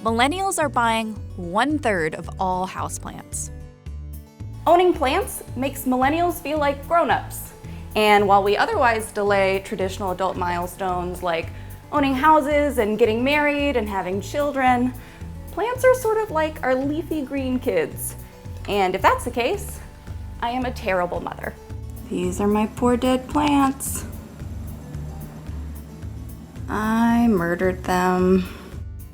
millennials are buying 1/3 of all houseplants. Owning plants makes millennials feel like grown-ups. And while we otherwise delay traditional adult milestones like owning houses and getting married and having children, plants are sort of like our leafy green kids. And if that's the case, I am a terrible mother. These are my poor dead plants. I murdered them.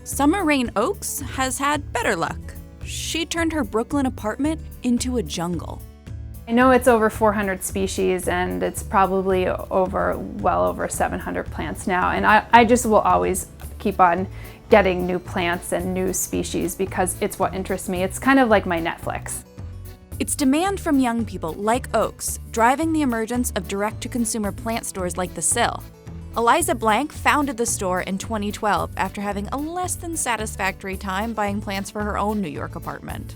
Summer Rain Oaks has had better luck. She turned her Brooklyn apartment into a jungle. I know it's over 400 species and it's probably well over 700 plants now. And I just will always keep on getting new plants and new species because it's what interests me. It's kind of like my Netflix. It's demand from young people like Oaks driving the emergence of direct-to-consumer plant stores like The Sill. Eliza Blank founded the store in 2012 after having a less than satisfactory time buying plants for her own New York apartment.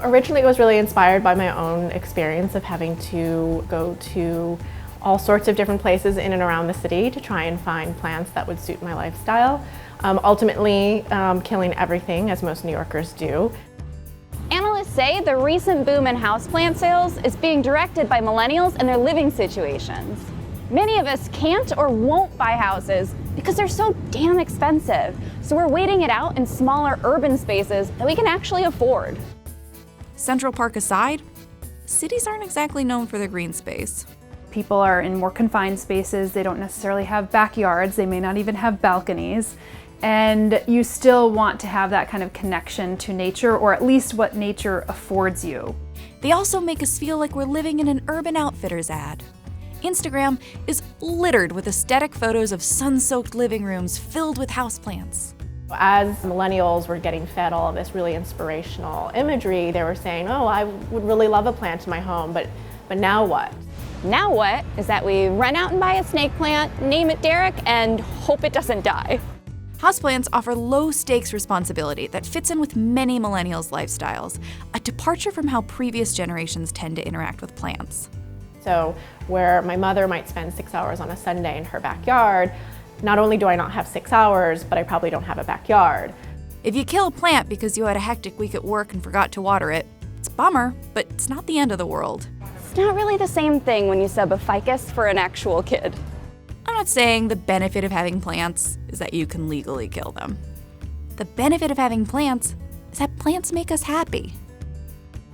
Originally, it was really inspired by my own experience of having to go to all sorts of different places in and around the city to try and find plants that would suit my lifestyle. Ultimately, killing everything, as most New Yorkers do. Analysts say the recent boom in houseplant sales is being directed by millennials and their living situations. Many of us can't or won't buy houses because they're so damn expensive, so we're waiting it out in smaller urban spaces that we can actually afford. Central Park aside, cities aren't exactly known for their green space. People are in more confined spaces, they don't necessarily have backyards, they may not even have balconies, and you still want to have that kind of connection to nature, or at least what nature affords you. They also make us feel like we're living in an Urban Outfitters ad. Instagram is littered with aesthetic photos of sun-soaked living rooms filled with houseplants. As millennials were getting fed all of this really inspirational imagery, they were saying, oh, I would really love a plant in my home, but now what? Now what is that we run out and buy a snake plant, name it Derek, and hope it doesn't die. Houseplants offer low-stakes responsibility that fits in with many millennials' lifestyles, a departure from how previous generations tend to interact with plants. So where my mother might spend 6 hours on a Sunday in her backyard, not only do I not have 6 hours, but I probably don't have a backyard. If you kill a plant because you had a hectic week at work and forgot to water it, it's a bummer, but it's not the end of the world. It's not really the same thing when you sub a ficus for an actual kid. I'm not saying the benefit of having plants is that you can legally kill them. The benefit of having plants is that plants make us happy.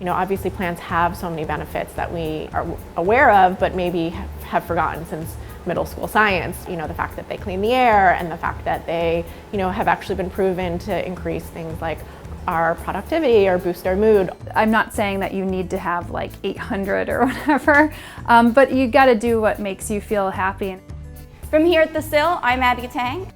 You know, obviously plants have so many benefits that we are aware of, but maybe have forgotten since middle school science. You know, the fact that they clean the air and the fact that they, have actually been proven to increase things like our productivity or boost our mood. I'm not saying that you need to have like 800 or whatever, but you gotta do what makes you feel happy. From here at The Sill, I'm Abby Tang.